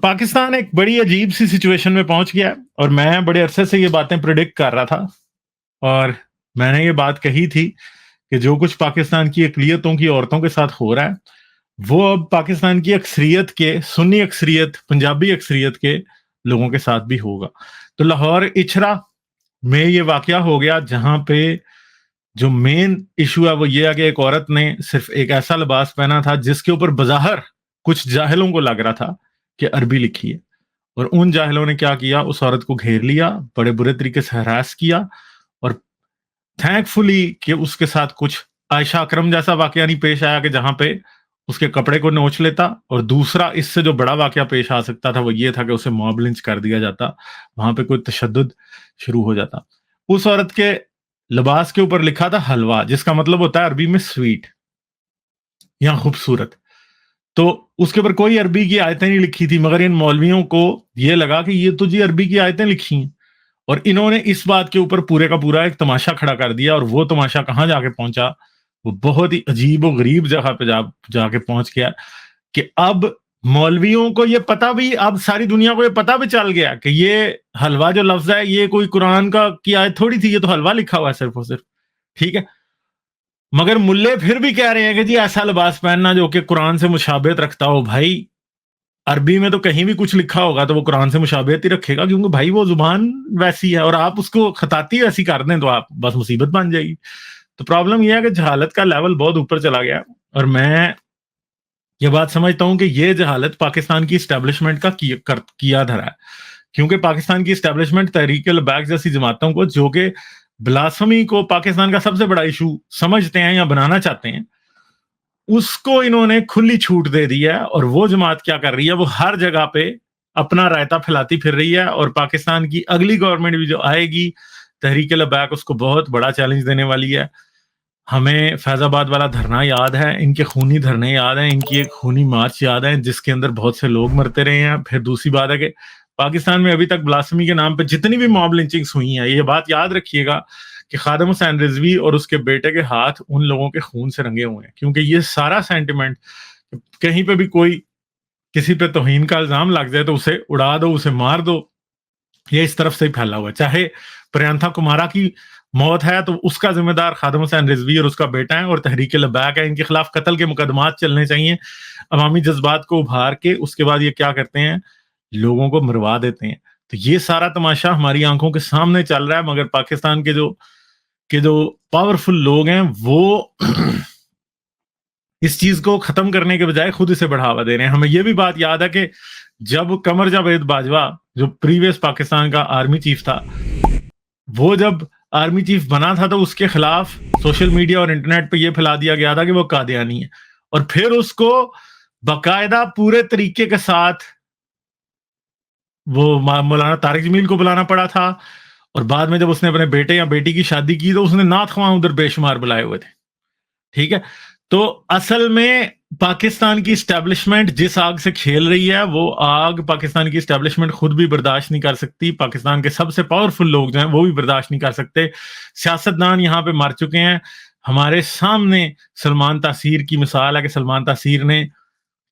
पाकिस्तान एक बड़ी अजीब सी सिचुएशन में पहुंच गया है और मैं बड़े अरसे से ये बातें प्रिडिक्ट कर रहा था और मैंने ये बात कही थी कि जो कुछ पाकिस्तान की अक़लियतों की औरतों के साथ हो रहा है वो अब पाकिस्तान की अक्सरियत के सुन्नी अक्सरियत पंजाबी अक्सरियत के लोगों के साथ भी होगा। तो लाहौर इचरा में ये वाकया हो गया जहां पे जो मेन इशू है वो ये है कि एक औरत ने सिर्फ एक ऐसा लिबास पहना था जिसके ऊपर बज़ाहिर कुछ जाहिलों को लग रहा था कि अरबी लिखी है, और उन जाहिलों ने क्या किया, उस औरत को घेर लिया, बड़े बुरे तरीके से हरास किया और थैंकफुली कि उसके साथ कुछ आयशा अकरम जैसा वाकया नहीं पेश आया कि जहां पे उसके कपड़े को नोच लेता, और दूसरा इससे जो बड़ा वाकया पेश आ सकता था वो ये था कि उसे मॉब लिंच कर दिया जाता, वहां पे कोई तशद्दुद शुरू हो जाता। उस औरत के लिबास के ऊपर लिखा था हलवा, जिसका मतलब होता है अरबी में स्वीट या खूबसूरत। तो उसके ऊपर कोई अरबी की आयतें नहीं लिखी थी, मगर इन मौलवियों को ये लगा कि ये तो जी अरबी की आयतें लिखी हैं, और इन्होंने इस बात के ऊपर पूरे का पूरा एक तमाशा खड़ा कर दिया। और वो तमाशा कहाँ जाके पहुंचा, वो बहुत ही अजीब और गरीब जगह पे जाके पहुंच गया कि अब मौलवियों को ये पता भी, अब सारी दुनिया को ये पता भी चल गया कि ये हलवा जो लफ्ज है ये कोई कुरान का की आयत थोड़ी थी, ये तो हलवा लिखा हुआ है सिर्फ और सिर्फ। ठीक है, मगर मुल्ले फिर भी कह रहे हैं कि जी ऐसा लिबास पहनना जो कि कुरान से मुशाबहत रखता हो। भाई अरबी में तो कहीं भी कुछ लिखा होगा तो वो कुरान से मुशाबहत ही रखेगा, क्योंकि भाई वो जुबान वैसी है, और आप उसको खताती वैसी कर दें तो आप बस मुसीबत बन जाएगी। तो प्रॉब्लम यह है कि जहालत का लेवल बहुत ऊपर चला गया, और मैं ये बात समझता हूं कि ये जहालत पाकिस्तान की स्टैब्लिशमेंट का किया धरा है, क्योंकि पाकिस्तान की स्टैब्लिशमेंट तहरीक अलबाग जैसी जमातों को, जो कि ब्लास्फेमी को पाकिस्तान का सबसे बड़ा इशू समझते हैं या बनाना चाहते हैं, उसको इन्होंने खुली छूट दे दी है। और वो जमात क्या कर रही है, वो हर जगह पे अपना रायता फैलाती फिर रही है, और पाकिस्तान की अगली गवर्नमेंट भी जो आएगी तहरीक अलबाग उसको बहुत बड़ा चैलेंज देने वाली है। हमें फैजाबाद वाला धरना याद है, इनके खूनी धरने याद हैं, इनकी एक खूनी मार्च याद है जिसके अंदर बहुत से लोग मरते रहे हैं। फिर दूसरी बात है कि पाकिस्तान में अभी तक ब्लास्फेमी के नाम पे जितनी भी मॉब लिंचिंग्स हुई हैं, ये बात याद रखिएगा कि खादिम हुसैन रिजवी और उसके बेटे के हाथ उन लोगों के खून से रंगे हुए हैं, क्योंकि ये सारा सेंटिमेंट कहीं पे भी कोई किसी पे तौहीन का इल्जाम लग जाए तो उसे उड़ा दो, उसे मार दो, ये इस तरफ से ही फैला हुआ है। चाहे प्रियंथा कुमारा की मौत है तो उसका जिम्मेदार खादिम हुसैन रिजवी और उसका बेटा है, और तहरीक अलबाग है, इनके खिलाफ कत्ल के मुकदमात चलने चाहिए अवामी जज्बात को उभार के। उसके बाद ये क्या करते हैं, लोगों को मरवा देते हैं। तो ये सारा तमाशा हमारी आंखों के सामने चल रहा है, मगर पाकिस्तान के जो पावरफुल लोग हैं वो इस चीज को खत्म करने के बजाय खुद इसे बढ़ावा दे रहे हैं। हमें यह भी बात याद है कि जब कमर जावेद बाजवा जो प्रीवियस पाकिस्तान का आर्मी चीफ था, वो जब आर्मी चीफ बना था तो उसके खिलाफ सोशल मीडिया और इंटरनेट पे ये फैला दिया गया था कि वो कादियानी है, और फिर उसको बाकायदा पूरे तरीके के साथ वो मौलाना तारिक जमील को बुलाना पड़ा था, और बाद में जब उसने अपने बेटे या बेटी की शादी की तो उसने नात ख्वां उधर बेशुमार बुलाए हुए थे। ठीक है, तो असल में पाकिस्तान की स्टैब्लिशमेंट जिस आग से खेल रही है वो आग पाकिस्तान की स्टैब्लिशमेंट खुद भी बर्दाश्त नहीं कर सकती। पाकिस्तान के सबसे पावरफुल लोग जो हैं वो भी बर्दाश्त नहीं कर सकते। सियासतदान यहाँ पे मर चुके हैं। हमारे सामने सलमान तासीर की मिसाल है कि सलमान तासीर ने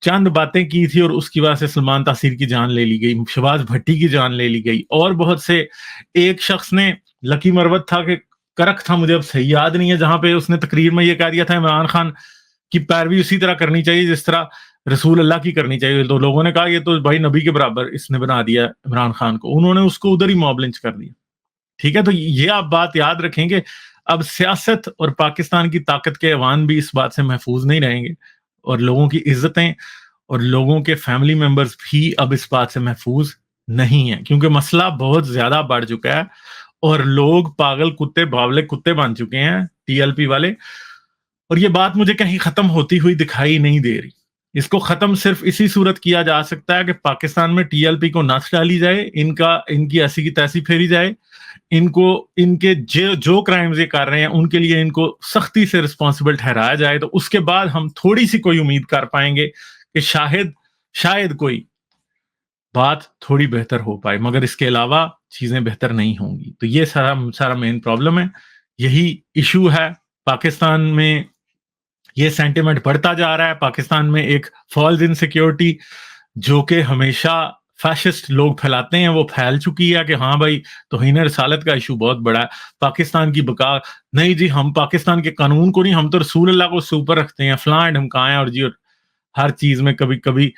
चंद बातें की थी और उसकी वजह से सलमान तासीर की जान ले ली गई, शहबाज भट्टी की जान ले ली गई, और बहुत से, एक शख्स ने, लकी मरवत था कि करक था, मुझे अब सही याद नहीं है, जहां पे उसने तकरीर में ये कह दिया था इमरान खान की पैरवी उसी तरह करनी चाहिए जिस तरह रसूल अल्लाह की करनी चाहिए। तो लोगों ने कहा ये तो भाई नबी के बराबर इसने बना दिया इमरान खान को, उन्होंने उसको उधर ही मॉब लिंच कर दिया। ठीक है, तो ये आप बात याद रखेंगे। अब सियासत और पाकिस्तान की ताकत के ऐवान भी इस बात से महफूज नहीं रहेंगे, और लोगों की इज्जतें और लोगों के फैमिली मेंबर्स भी अब इस बात से महफूज नहीं है, क्योंकि मसला बहुत ज्यादा बढ़ चुका है और लोग पागल कुत्ते बावले कुत्ते बन चुके हैं, टीएलपी वाले। और ये बात मुझे कहीं खत्म होती हुई दिखाई नहीं दे रही। इसको खत्म सिर्फ इसी सूरत किया जा सकता है कि पाकिस्तान में टीएलपी को नष्ट डाली जाए, इनकी ऐसी की तैसी फेरी जाए, इनको इनके जो क्राइम्स ये कर रहे हैं उनके लिए इनको सख्ती से रिस्पॉन्सिबल ठहराया जाए, तो उसके बाद हम थोड़ी सी कोई उम्मीद कर पाएंगे कि शायद कोई बात थोड़ी बेहतर हो पाए, मगर इसके अलावा चीजें बेहतर नहीं होंगी। तो ये सारा मेन प्रॉब्लम है, यही इशू है। पाकिस्तान में ये सेंटिमेंट बढ़ता जा रहा है, पाकिस्तान में एक फॉल्स इन सिक्योरिटी जो कि हमेशा फैशिस्ट लोग फैलाते हैं वो फैल चुकी है कि हाँ भाई तौहीन रिसालत का इशू बहुत बड़ा है, पाकिस्तान की बका नहीं जी, हम पाकिस्तान के कानून को नहीं, हम तो रसूल अल्लाह को उससे ऊपर रखते हैं, फलां ढमकाएं और जी, और हर चीज में कभी कभी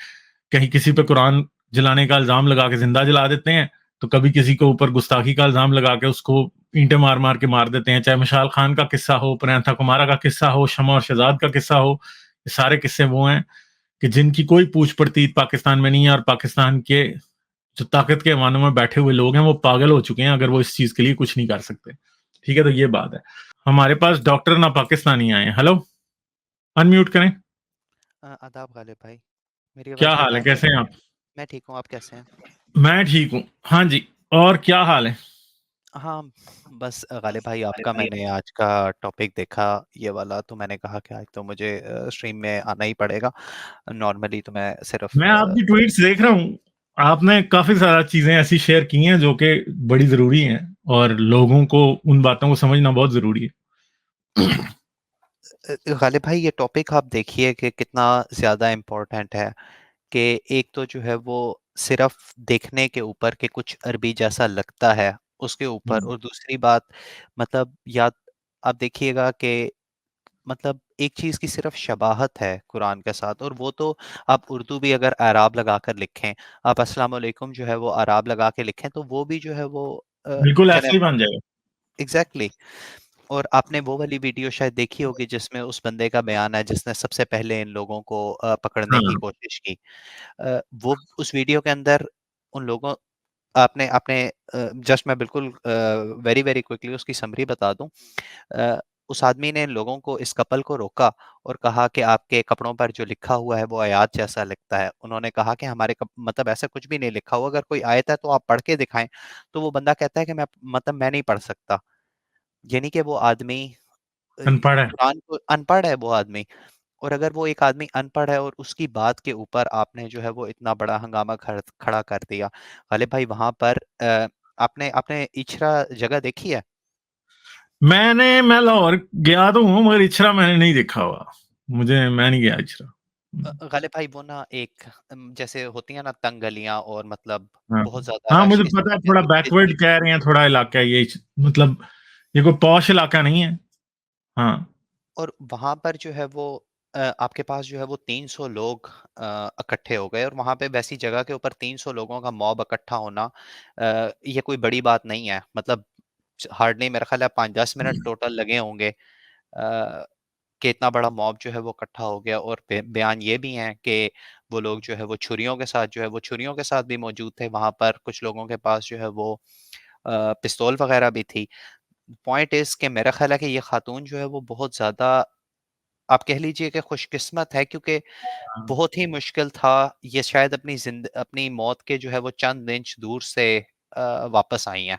कहीं किसी पे कुरान जलाने का इल्जाम लगा के जिंदा जला देते हैं, तो कभी किसी के ऊपर गुस्ताखी का इल्जाम लगा के उसको ईंटें मार मार के मार देते हैं, चाहे मशाल खान का किस्सा हो, प्रियंका कुमारा का किस्सा हो, शमा और शहजाद का किस्सा हो, ये सारे किस्से वो हैं कि जिनकी कोई पूछ पड़तीत पाकिस्तान में नहीं है, और पाकिस्तान के जो ताकत के ऐवानों में बैठे हुए लोग हैं वो पागल हो चुके हैं अगर वो इस चीज के लिए कुछ नहीं कर सकते। ठीक है, तो ये बात है। हमारे पास डॉक्टर ना पाकिस्तानी आए हैं। हेलो, अनम्यूट करें। आदाब गालिब भाई, मेरी क्या आवाज़ ठीक हाल आ है, रही है? कैसे हैं आप? मैं ठीक हूँ, आप कैसे हैं? मैं ठीक हूँ, हाँ जी। और क्या हाल है? हाँ, बस गालिब भाई आपका मैंने आज का टॉपिक देखा ये वाला, तो मैंने कहा कि आज तो मुझे स्ट्रीम में आना ही पड़ेगा। नॉर्मली तो मैं सिर्फ मैं आपकी ट्वीट्स देख रहा हूँ, आपने काफी सारा चीजें ऐसी शेयर की हैं जो कि बड़ी जरूरी हैं और लोगों को उन बातों को समझना बहुत जरूरी है। गालिब भाई ये टॉपिक आप देखिए कि कितना ज़्यादा इम्पोर्टेंट है कि एक तो जो है वो सिर्फ देखने के ऊपर कि कुछ अरबी जैसा लगता है उसके ऊपर, और दूसरी बात मतलब या आप देखिएगा कि मतलब एक चीज़ की सिर्फ शबाहत है कुरान के साथ, और वो तो आप उर्दू भी अगर आराब लगा कर लिखें, आप अस्सलाम वालेकुम जो है वो आराब लगा के लिखें, तो वो भी जो है वो बिल्कुल चले। ऐसे ही बन जाएगा। एग्जैक्टली। और आपने वो वाली वीडियो शायद देखी होगी जिसमें उस बंदे का बयान है जिसने सबसे पहले इन लोगों को पकड़ने की हाँ, कोशिश की। वो उस वीडियो के अंदर उन लोगों आपने आपने जस्ट मैं बिल्कुल वेरी वेरी क्विकली उसकी समरी बता दूं। अ, उस आदमी ने इन लोगों को, इस कपल को रोका और कहा कि आपके कपड़ों पर जो लिखा हुआ है वो आयत जैसा लगता है। उन्होंने कहा कि हमारे मतलब ऐसा कुछ भी नहीं लिखा हुआ, अगर कोई आयत है तो आप पढ़ के दिखाएं। तो वो बंदा कहता है कि मैं मतलब मैं नहीं पढ़ सकता। यानी कि वो आदमी अनपढ़ है। कुरान को अनपढ़ है वो आदमी। और अगर वो एक आदमी अनपढ़ है और उसकी बात के ऊपर आपने जो है वो इतना बड़ा हंगामा खड़ा कर दिया। गालिब भाई वहां पर आपने आपने इचरा जगह देखी है? मैं लाहौर गया तो हूँ मगर इचरा मैंने नहीं देखा हुआ, मैं नहीं गया इचरा। गालिब भाई वो ना एक जैसे होती है ना तंग गलियां और मतलब हाँ, बहुत ज्यादा हाँ रश मुझे इस पता है, तरीके थोड़ा से बैकवर्ड कह रहे हैं, थोड़ा इलाका है ये, मतलब ये कोई पॉश इलाका नहीं है। हाँ। और वहां पर जो है वो आपके पास जो है वो 300 लोग इकट्ठे हो गए, और वहां पे वैसी जगह के ऊपर 300 लोगों का मॉब इकट्ठा होना ये कोई बड़ी बात नहीं है। मतलब हार्डली मेरा ख्याल है 5-10 मिनट टोटल लगे होंगे कि इतना बड़ा मॉब जो है वो इकट्ठा हो गया। और बयान ये भी हैं कि वो लोग जो है वो छुरियों के साथ जो है वो छुरियों के साथ भी मौजूद थे वहां पर। कुछ लोगों के पास जो है वो पिस्तौल वगैरह भी थी। पॉइंट इज कि मेरा ख्याल है कि ये खातून जो है वो बहुत ज़्यादा, आप कह लीजिए कि खुशकिस्मत है, क्योंकि बहुत ही मुश्किल था। ये शायद अपनी मौत के जो है वो चंद इंच दूर से वापस आई हैं।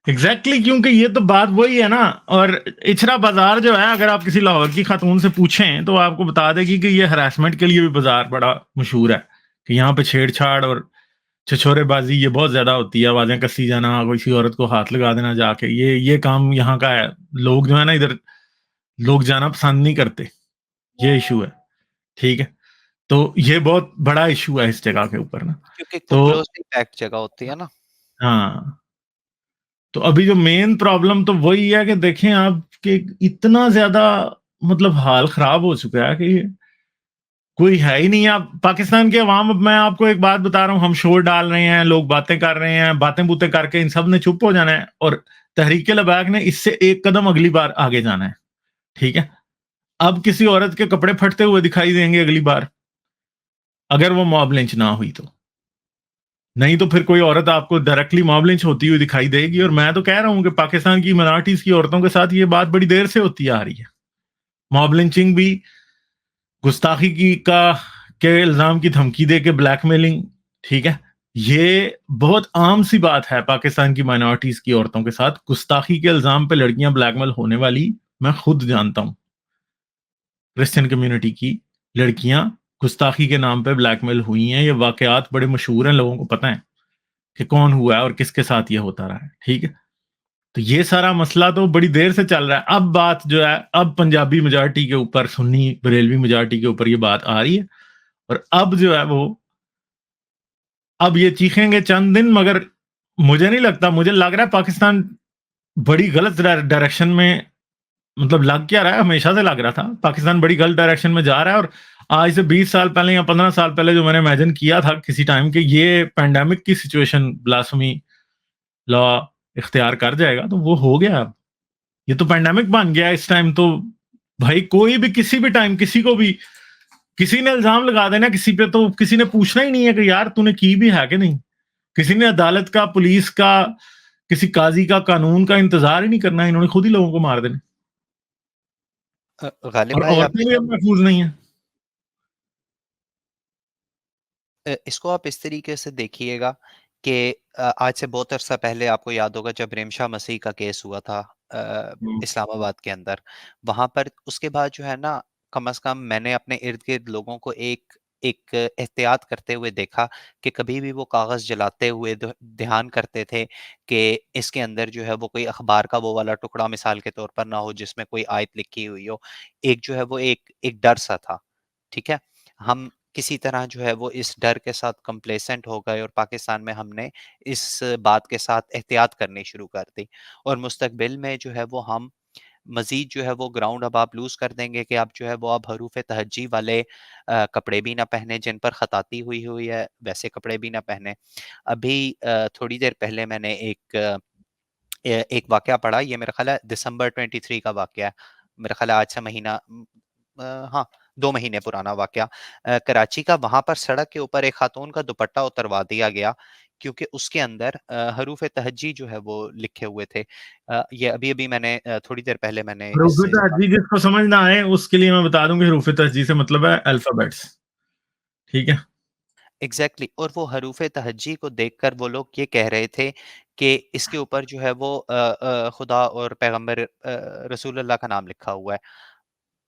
एग्जैक्टली, क्योंकि ये तो बात वही है ना। और इचरा बाजार जो है, अगर आप किसी लाहौर की खातून से पूछें तो आपको बता देगी कि ये हरासमेंट के लिए भी बाजार बड़ा मशहूर है, कि यहाँ पे छेड़छाड़ और छिछोरेबाजी ये बहुत ज्यादा होती है, आवाजें कसी जाना, किसी औरत को हाथ लगा देना जाके, ये काम यहाँ का है। लोग जो है ना इधर, लोग जाना पसंद नहीं करते, ये इशू है। ठीक है, तो ये बहुत बड़ा इशू है इस जगह के ऊपर ना। क्योंकि वो तो क्लोजली पैक्ड जगह होती है ना। हाँ, तो अभी जो मेन प्रॉब्लम तो वही है कि देखें आप कि इतना ज्यादा मतलब हाल खराब हो चुका है कि कोई है ही नहीं। आप पाकिस्तान के अवाम, अब मैं आपको एक बात बता रहा हूँ, हम शोर डाल रहे हैं, लोग बातें कर रहे हैं, बातें बूतें करके इन सब ने चुप हो जाना है, और तहरीक लबैक ने इससे एक कदम अगली बार आगे जाना है। ठीक है, अब किसी औरत के कपड़े फटते हुए दिखाई देंगे अगली बार, अगर वो मॉब लिंच ना हुई तो। नहीं तो फिर कोई औरत आपको डायरेक्टली मॉब लिंच होती हुई दिखाई देगी। और मैं तो कह रहा हूं कि पाकिस्तान की माइनॉरिटीज की औरतों के साथ ये बात बड़ी देर से होती आ रही है। मॉब लिंचिंग भी, गुस्ताखी की का के इल्जाम की धमकी दे के ब्लैकमेलिंग, ठीक है, ये बहुत आम सी बात है पाकिस्तान की माइनॉरिटीज की औरतों के साथ। गुस्ताखी के इल्जाम पे लड़कियां ब्लैकमेल होने वाली मैं खुद जानता हूं। क्रिश्चियन कम्युनिटी की लड़कियां गुस्ताखी के नाम पे ब्लैकमेल हुई हैं, ये वाकयात बड़े मशहूर हैं, लोगों को पता है कि कौन हुआ है और किसके साथ ये होता रहा है। ठीक है, तो ये सारा मसला तो बड़ी देर से चल रहा है। अब बात जो है, अब पंजाबी मेजॉरिटी के ऊपर, सुन्नी बरेलवी मेजॉरिटी के ऊपर ये बात आ रही है, और अब जो है वो, अब ये चीखेंगे चंद दिन, मगर मुझे नहीं लगता, मुझे लग रहा है पाकिस्तान बड़ी गलत डायरेक्शन में, मतलब लग क्या रहा है, हमेशा से लग रहा था पाकिस्तान बड़ी गलत डायरेक्शन में जा रहा है। और आज से 20 साल पहले या 15 साल पहले जो मैंने इमेजिन किया था किसी टाइम के ये पैंडेमिक की सिचुएशन ब्लास्फेमी लॉ इख्तियार कर जाएगा, तो वो हो गया। अब ये तो पैंडेमिक बन गया इस टाइम। तो भाई कोई भी किसी भी टाइम किसी को भी, किसी ने इल्जाम लगा देना किसी पे, तो किसी ने पूछना ही नहीं है कि यार तूने की भी है कि नहीं। किसी ने अदालत का, पुलिस का, किसी काजी का, कानून का इंतजार ही नहीं करना, इन्होंने खुद ही लोगों को मार देना। गालिब और भाई औरतें भी अब महफूज नहीं है। इसको आप इस तरीके से देखिएगा कि आज से बहुत अरसा पहले आपको याद होगा जब रेमशा मसीह का केस हुआ था इस्लामाबाद के अंदर, वहां पर उसके बाद जो है ना, कम से कम मैंने अपने इर्द गिर्द लोगों को एक एक एहतियात करते हुए देखा कि कभी भी वो कागज जलाते हुए ध्यान करते थे कि इसके अंदर जो है वो कोई अखबार का वो वाला टुकड़ा मिसाल के तौर पर ना हो जिसमें कोई आयत लिखी हुई हो। एक जो है वो एक एक डर सा था। ठीक है, हम किसी तरह जो है वो इस डर के साथ कंप्लेसेंट हो गए और पाकिस्तान में हमने इस बात के साथ एहतियात करनी शुरू कर दी, और मुस्तकबिल में जो है वो हम मज़ीद जो है वो ग्राउंड अब आप लूज़ कर देंगे कि आप जो है वो आप हरूफ तहज्जी वाले कपड़े भी ना पहने जिन पर ख़ताती हुई हुई है, वैसे कपड़े भी ना पहने। अभी थोड़ी देर पहले मैंने एक वाक़या पढ़ा, ये मेरा ख़्याल है दिसंबर 23 का वाक़या है। मेरा ख़्याल है आज से महीना हाँ, 2 महीने पुराना वाक़या। कराची का, वहाँ पर सड़क के ऊपर एक ख़ातून का दुपट्टा उतरवा दिया गया क्योंकि उसके अंदर हरूफ तहज्जी जो है वो लिखे हुए थे। ये अभी-अभी मैंने थोड़ी देर पहले मैंने हरूफ इस बात। तहज्जी जिसको समझ ना आए उसके लिए मैं बता दूं कि हरूफ तहज्जी से मतलब है अल्फाबेट्स। ठीक है। एग्ज़ैक्टली, और वो हरूफ तहज्जी को देखकर वो लोग ये कह रहे थे कि इसके ऊपर जो है वो खुदा और पैगंबर रसूलुल्लाह का नाम लिखा हुआ है।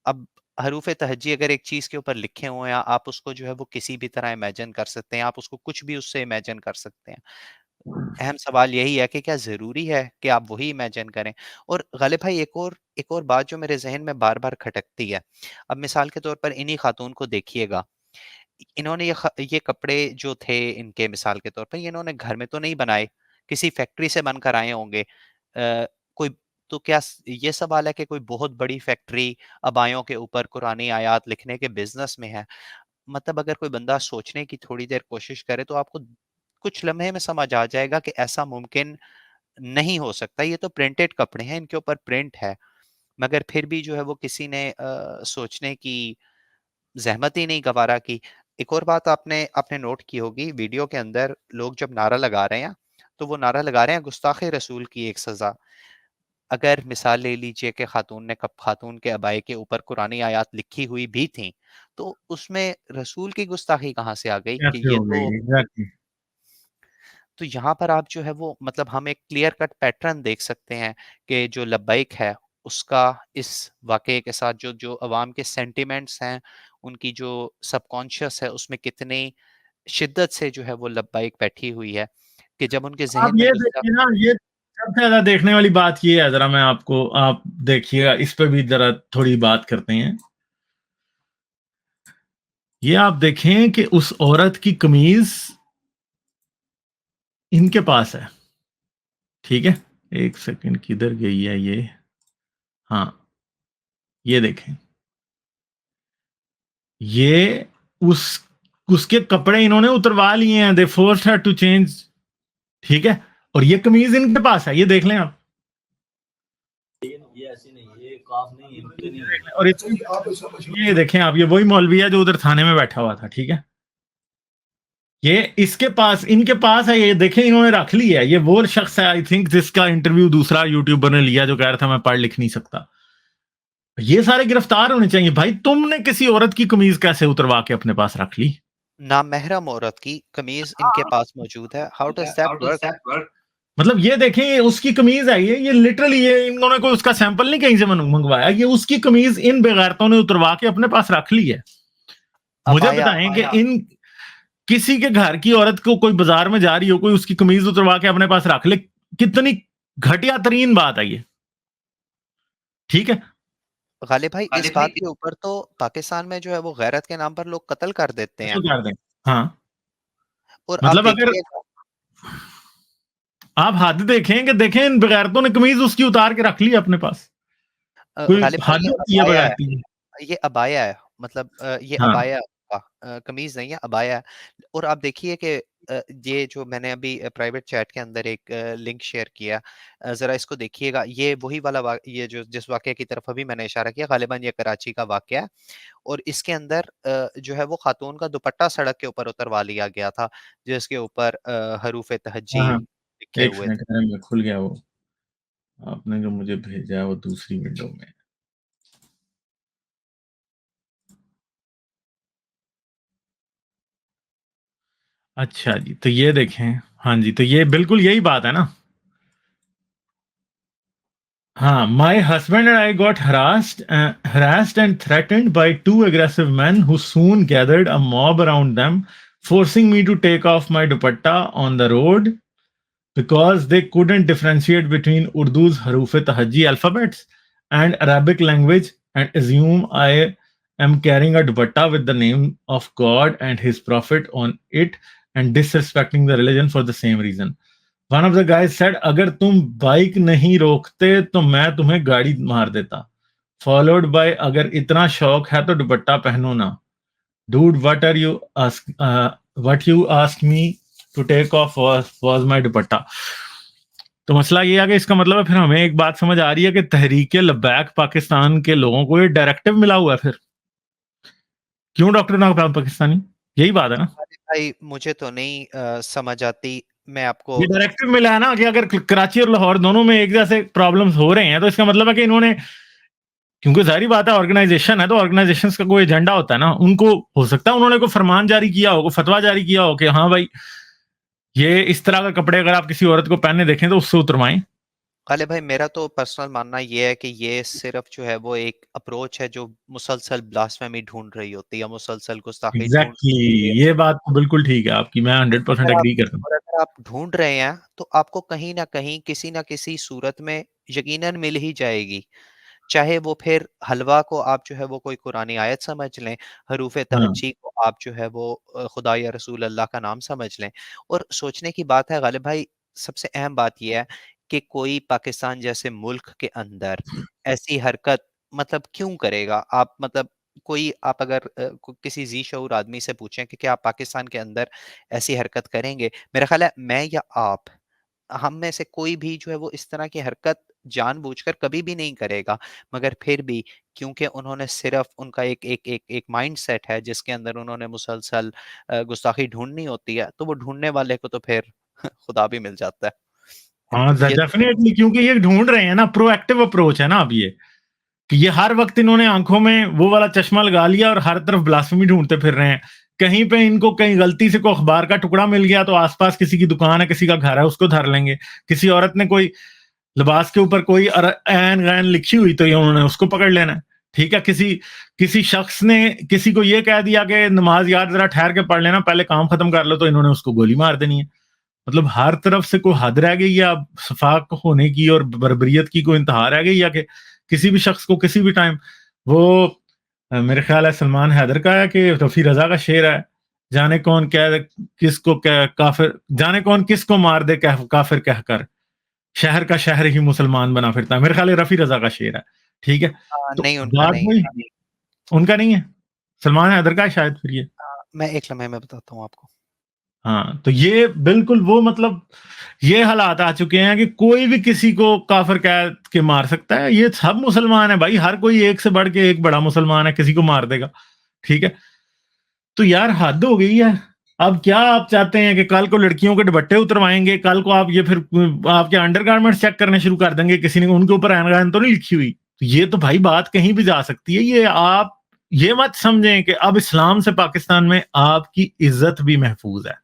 अब हरूफ तहज्जी अगर एक चीज़ के ऊपर लिखे हुए हैं, आप उसको जो है वो किसी भी तरह इमेजिन कर सकते हैं, आप उसको कुछ भी उससे इमेजिन कर सकते हैं। अहम सवाल यही है कि क्या ज़रूरी है कि आप वही इमेजिन करें? और गालिब भाई एक और बात जो मेरे ज़हन में बार-बार खटकती है। अब मिसाल के तौर पर इन्हीं खातून को देखिएगा, इन्होंने ये कपड़े जो थे इनके, मिसाल के तौर पर ये इन्होंने घर में तो नहीं बनाए, किसी फैक्ट्री से बनकर आए होंगे। कोई, तो क्या ये सवाल है कि कोई बहुत बड़ी फैक्ट्री अबायों के ऊपर कुरानी आयात लिखने के बिजनेस में है? मतलब अगर कोई बंदा सोचने की थोड़ी देर कोशिश करे तो आपको कुछ लम्हे में समझ आ जाएगा कि ऐसा मुमकिन नहीं हो सकता। ये तो प्रिंटेड कपड़े हैं, इनके ऊपर प्रिंट है, मगर फिर भी जो है वो किसी ने सोचने की ज़हमत ही नहीं गवारा की। एक और बात आपने आपने नोट की होगी, वीडियो के अंदर लोग जब नारा लगा रहे हैं, तो वो नारा लगा रहे हैं गुस्ताखे रसूल की एक सज़ा। अगर मिसाल ले लीजिए कि खातून के अबाए के ऊपर कुरानी आयात लिखी हुई भी थी, तो उसमें रसूल की गुस्ताखी कहाँ से आ गई कि कैसे ये हो गई, तो। एग्जैक्टली। तो यहाँ पर आप जो है वो, मतलब हम एक क्लियर कट पैटर्न देख सकते हैं कि जो लब्बैक है, उसका इस वाक़ये के साथ जो जो अवाम के सेंटिमेंट्स हैं, उनकी जो सबकॉन्शियस है, उसमें कितनी शिद्दत से जो है वो लब्बैक बैठी हुई है कि जब उनके आप ज़हन में ये गुस्सा। देखिए ना, ये सबसे ज्यादा देखने वाली बात ये है, जरा मैं आपको, आप देखिएगा इस पे भी जरा थोड़ी बात करते हैं। ये आप देखें कि उस औरत की कमीज इनके पास है। ठीक है, एक सेकंड, किधर गई है ये? हाँ, ये देखें, ये उस उसके कपड़े इन्होंने उतरवा लिए हैं, they forced her to change. ठीक है, और ये कमीज इनके पास है, ये देख लें आप। ये ऐसी नहीं है, ये काफ नहीं है, इनके नहीं है। और ये देखें आप, ये वही मौलवी है जो उधर थाने में बैठा हुआ था। ठीक है, ये इसके पास, इनके पास है, ये देखें इन्होंने रख ली है। ये वो शख्स है आई थिंक जिसका इंटरव्यू दूसरा यूट्यूबर ने लिया जो कह रहा था मैं पढ़ लिख नहीं सकता। ये सारे गिरफ्तार होने चाहिए भाई। तुमने किसी औरत की कमीज कैसे उतरवा के अपने पास रख ली? नामहरम औरत की कमीज इनके पास मौजूद है, हाउ डज दैट वर्क? मतलब ये देखें, ये उसकी कमीज है, ये लिटरली, ये इन्होंने कोई उसका सैंपल नहीं कहीं से मंगवाया, ये उसकी कमीज इन बेगैरतों ने उतरवा के अपने पास रख ली है। मुझे अबाया। बताएं कि इन किसी के घर की औरत को कोई बाजार में जा रही हो, कोई उसकी कमीज उतरवा के अपने पास रख ले, कितनी घटिया तरीन बात है ये। ठीक है, गालिब भाई इस बात के ऊपर तो पाकिस्तान में जो है वो गैरत के नाम पर लोग कत्ल कर देते हैं। कर दें। हाँ, और आप मतलब अगर देखिएगा आप हद देखें कि देखें इन बगैरतों ने कमीज उसकी उतार के रख ली अपने पास। कोई गालिब भाई हद होती है बगैरती की। ये अबाया है, मतलब ये हाँ, अबाया का कमीज नहीं है, अबाया है। और आप देखिए कि ये जो मैंने अभी प्राइवेट चैट के अंदर एक लिंक शेयर किया, जरा इसको देखिएगा। ये वही वाला ये जो जिस वाकये की तरफ अभी मैंने इशारा किया, गालिबन ये कराची का वाकया है। और इसके अंदर जो है वो खातून का दुपट्टा सड़क के ऊपर उतरवा लिया गया था, जिसके ऊपर हरूफ तहज्जी हाँ, हाँ। लिखे एक हुए थे। सेकंड में खुल गया वो। आपने जो मुझे भेजा है वो दूसरी विंडो में है। अच्छा जी, तो ये देखें। हाँ जी, तो ये बिल्कुल यही बात है ना। हाँ, my husband and I got harassed and threatened by two aggressive men who soon gathered a mob around them, forcing me to take off my dupatta on the road because they couldn't differentiate between Urdu's Haruf-e-Tahajji alphabets and Arabic language and assume I am carrying a dupatta with the name of God and His Prophet on it and disrespecting the religion for the same reason. One of the guys said, अगर तुम bike नहीं रोकते तो मैं तुम्हें गाड़ी मार देता. Followed by, अगर इतना शौक है तो दुपट्टा पहनो ना. Dude, what you asked me to take off was my दुपट्टा. तो मसला ये है कि इसका मतलब है फिर हमें एक बात समझ आ रही है कि तहरीक लब्बैक पाकिस्तान के लोगों को ये डायरेक्टिव मिला हुआ है फिर. क्यों डॉक्टर नागपाल पाकिस्तानी? यही बात है ना. अरे भाई मुझे तो नहीं समझ आती। मैं आपको ये डायरेक्टिव मिला है ना कि अगर कराची और लाहौर दोनों में एक जैसे प्रॉब्लम्स हो रहे हैं तो इसका मतलब है कि इन्होंने, क्योंकि जाहिर बात है ऑर्गेनाइजेशन है तो ऑर्गेनाइजेशन का कोई एजेंडा होता है ना, उनको हो सकता है उन्होंने कोई फरमान जारी किया हो, कोई फतवा जारी किया हो कि हाँ भाई ये इस तरह का कपड़े अगर आप किसी औरत को पहनने देखें तो उससे उतरवाएं. गालिब भाई मेरा तो पर्सनल मानना ये है कि ये सिर्फ जो है वो एक अप्रोच है जो मुसलसल ब्लास्फेमी ढूंढ रही होती है, मुसलसल गुस्ताखी ढूंढ एग्जैक्टली, रही होती है। ये बात तो बिल्कुल ठीक है आपकी, मैं और 100% अगर आप एग्री करता हूँ. और अगर आप ढूंढ रहे हैं तो आपको कहीं ना कहीं किसी ना किसी सूरत में यकीनन मिल ही जाएगी। चाहे वो फिर हलवा को आप जो है वो कोई कुरानी आयत समझ लें, हरूफ़े हाँ, तहज्जी को आप जो है वो खुदा या रसूल अल्लाह का नाम समझ लें। और सोचने की बात है गालिब भाई, सबसे अहम बात ये है कि कोई पाकिस्तान जैसे मुल्क के अंदर ऐसी हरकत मतलब क्यों करेगा? आप मतलब कोई आप अगर किसी ज़ी शऊर आदमी से पूछें कि क्या आप पाकिस्तान के अंदर ऐसी हरकत करेंगे? मेरा ख्याल है मैं या आप, हम में से कोई भी जो है वो इस तरह की हरकत जानबूझकर कभी भी नहीं करेगा। मगर फिर भी क्योंकि उन्होंने सिर्फ़ उनका एक माइंडसेट है जिसके अंदर उन्होंने मुसलसल गुस्ताखी ढूँढनी होती है, तो वो ढूँढने वाले को तो फिर खुदा भी मिल जाता है। हाँ, ये तो डेफिनेटली, क्योंकि ये ढूंढ रहे हैं ना, प्रोएक्टिव अप्रोच है ना अब ये, कि ये हर वक्त इन्होंने आंखों में वो वाला चश्मा लगा लिया और हर तरफ ब्लास्फेमी ढूंढते फिर रहे हैं. कहीं पे इनको कहीं गलती से कोई अखबार का टुकड़ा मिल गया तो आसपास किसी की दुकान है, किसी का घर है, उसको धर लेंगे. किसी औरत ने कोई लिबास के ऊपर कोई ऐन गैन लिखी हुई तो ये उन्होंने उसको पकड़ लेना है. ठीक है, किसी किसी शख्स ने किसी को ये कह दिया कि नमाज यार जरा ठहर के पढ़ लेना, पहले काम खत्म कर लो, तो इन्होंने उसको गोली मार देनी है. मतलब हर तरफ से कोई हद रह गई या सफाक होने की और बर्बरियत की कोई इंतहा रह गई, या कि किसी भी शख्स को किसी भी टाइम वो मेरे ख्याल है सलमान हैदर का है कि रफी रजा का शेर है, जाने कौन कह किसको कह काफिर, जाने कौन किसको मार दे काफिर कहकर, शहर का शहर ही मुसलमान बना फिरता है. मेरे ख्याल है रफी रजा का शेर है. ठीक है, तो नहीं उनका बात नहीं वही, है। उनका नहीं है, सलमान हैदर का है शायद फिर ये. मैं एक लम्हे में बताता हूँ आपको। हाँ, तो ये बिल्कुल वो मतलब ये हालात आ चुके हैं कि कोई भी किसी को काफिर कह के मार सकता है. ये सब मुसलमान है भाई, हर कोई एक से बढ़ के एक बड़ा मुसलमान है, किसी को मार देगा. ठीक है, तो यार हद हो गई है. अब क्या आप चाहते हैं कि कल को लड़कियों के दुपट्टे उतरवाएंगे, कल को आप ये फिर आपके अंडरगारमेंट्स चेक करने शुरू कर देंगे, किसी ने उनके ऊपर एनगान तो नहीं लिखी हुई. तो ये तो भाई बात कहीं भी जा सकती है. ये आप ये मत समझें कि अब इस्लाम से पाकिस्तान में आपकी इज्जत भी महफूज है.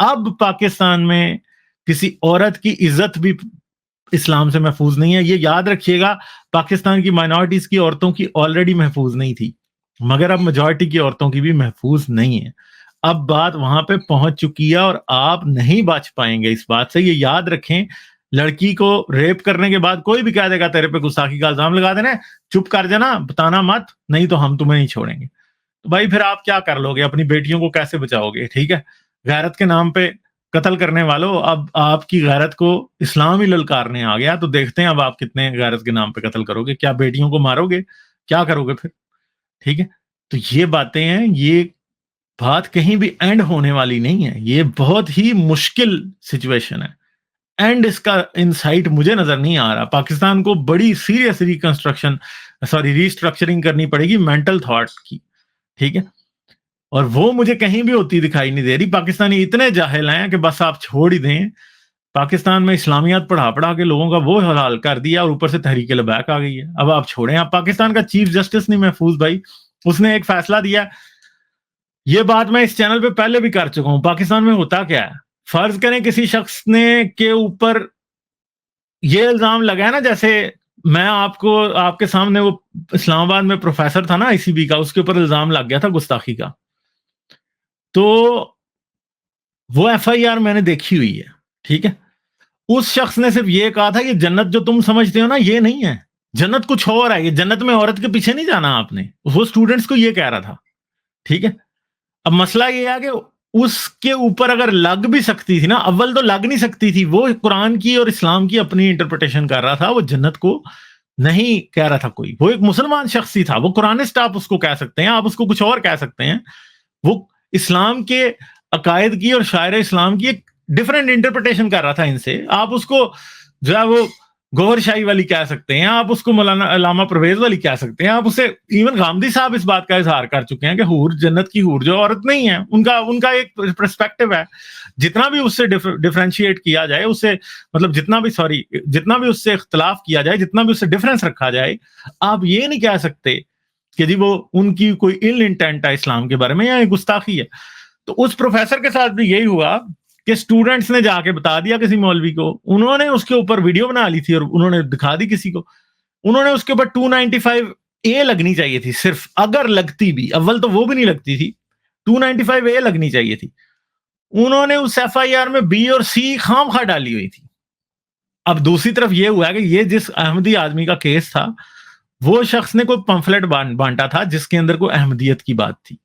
अब पाकिस्तान में किसी औरत की इज्जत भी इस्लाम से महफूज नहीं है. ये याद रखिएगा, पाकिस्तान की माइनॉरिटीज की औरतों की ऑलरेडी महफूज नहीं थी, मगर अब मेजॉरिटी की औरतों की भी महफूज नहीं है. अब बात वहां पे पहुंच चुकी है और आप नहीं बच पाएंगे इस बात से, ये याद रखें. लड़की को रेप करने के बाद कोई भी कह देगा तेरे पे गुस्ताखी का इल्जाम लगा देना, चुप कर जाना, बताना मत, नहीं तो हम तुम्हें नहीं छोड़ेंगे। तो भाई फिर आप क्या कर लोगे, अपनी बेटियों को कैसे बचाओगे? ठीक है, गैरत के नाम पे कत्ल करने वालों, अब आपकी गैरत को इस्लाम ही ललकारने आ गया, तो देखते हैं अब आप कितने गैरत के नाम पे कत्ल करोगे, क्या बेटियों को मारोगे, क्या करोगे फिर? ठीक है, तो ये बातें हैं, ये बात कहीं भी एंड होने वाली नहीं है, ये बहुत ही मुश्किल सिचुएशन है। एंड इसका इनसाइट मुझे नजर नहीं आ रहा। पाकिस्तान को बड़ी सीरियस रिस्ट्रक्चरिंग करनी पड़ेगी मेंटल थॉट की, ठीक है, और वो मुझे कहीं भी होती दिखाई नहीं दे रही। पाकिस्तानी इतने जाहिल हैं कि बस आप छोड़ ही दें। पाकिस्तान में इस्लामियात पढ़ा पढ़ा के लोगों का वो हाल कर दिया, और ऊपर से तहरीक लबैक आ गई है। अब आप छोड़ें। आप पाकिस्तान का चीफ जस्टिस नहीं महफूज भाई, उसने एक फैसला दिया, ये बात मैं इस चैनल पे पहले भी कर चुका हूं। पाकिस्तान में होता क्या है, फर्ज करें किसी शख्स ने के ऊपर ये इल्जाम लगाया ना, जैसे मैं आपको आपके सामने वो इस्लामाबाद में प्रोफेसर था ना आईसीबी का, उसके ऊपर इल्जाम लग गया था गुस्ताखी का, तो वो एफआईआर मैंने देखी हुई है, ठीक है। उस शख्स ने सिर्फ ये कहा था कि जन्नत जो तुम समझते हो ना, ये नहीं है, जन्नत कुछ और है, ये जन्नत में औरत के पीछे नहीं जाना आपने। वो स्टूडेंट्स को ये कह रहा था, ठीक है। अब मसला ये है कि उसके ऊपर अगर लग भी सकती थी ना, अव्वल तो लग नहीं सकती थी, वो कुरान की और इस्लाम की अपनी इंटरप्रिटेशन कर रहा था, वो जन्नत को नहीं कह रहा था कोई। वो एक मुसलमान शख्स ही था, वो कुरानिस्ट आप उसको कह सकते हैं, आप उसको कुछ और कह सकते हैं। वो इस्लाम के अकायद की और शायर इस्लाम की एक डिफरेंट इंटरप्रिटेशन कर रहा था इनसे। आप उसको जो है वो गौहर शाही वाली कह सकते हैं, आप उसको मौलाना अल्लामा परवेज वाली कह सकते हैं, आप उसे, इवन गांधी साहब इस बात का इजहार कर चुके हैं कि हूर, जन्नत की हूर जो औरत नहीं है, उनका एक पर्सपेक्टिव है। जितना भी उससे डिफरेंशिएट किया जाए, उससे मतलब जितना भी उससे इख्तलाफ किया जाए, जितना भी उससे डिफरेंस रखा जाए, आप ये नहीं कह सकते कि जी वो उनकी कोई इल इंटेंट है इस्लाम के बारे में या गुस्ताखी है। तो उस प्रोफेसर के साथ भी यही हुआ कि स्टूडेंट्स ने जाके बता दिया किसी मौलवी को, उन्होंने उसके ऊपर वीडियो बना ली थी और उन्होंने दिखा दी किसी को, उन्होंने उसके ऊपर 295A लगनी चाहिए थी सिर्फ, अगर लगती भी, अव्वल तो वो भी नहीं लगती थी, 295A लगनी चाहिए थी। उन्होंने उस एफआईआर में बी और सी खामखा डाली हुई थी। अब दूसरी तरफ ये हुआ कि ये जिस अहमदी आदमी का केस था, वो शख्स ने कोई पंफलेट बांटा था जिसके अंदर कोई अहमदियत की बात थी।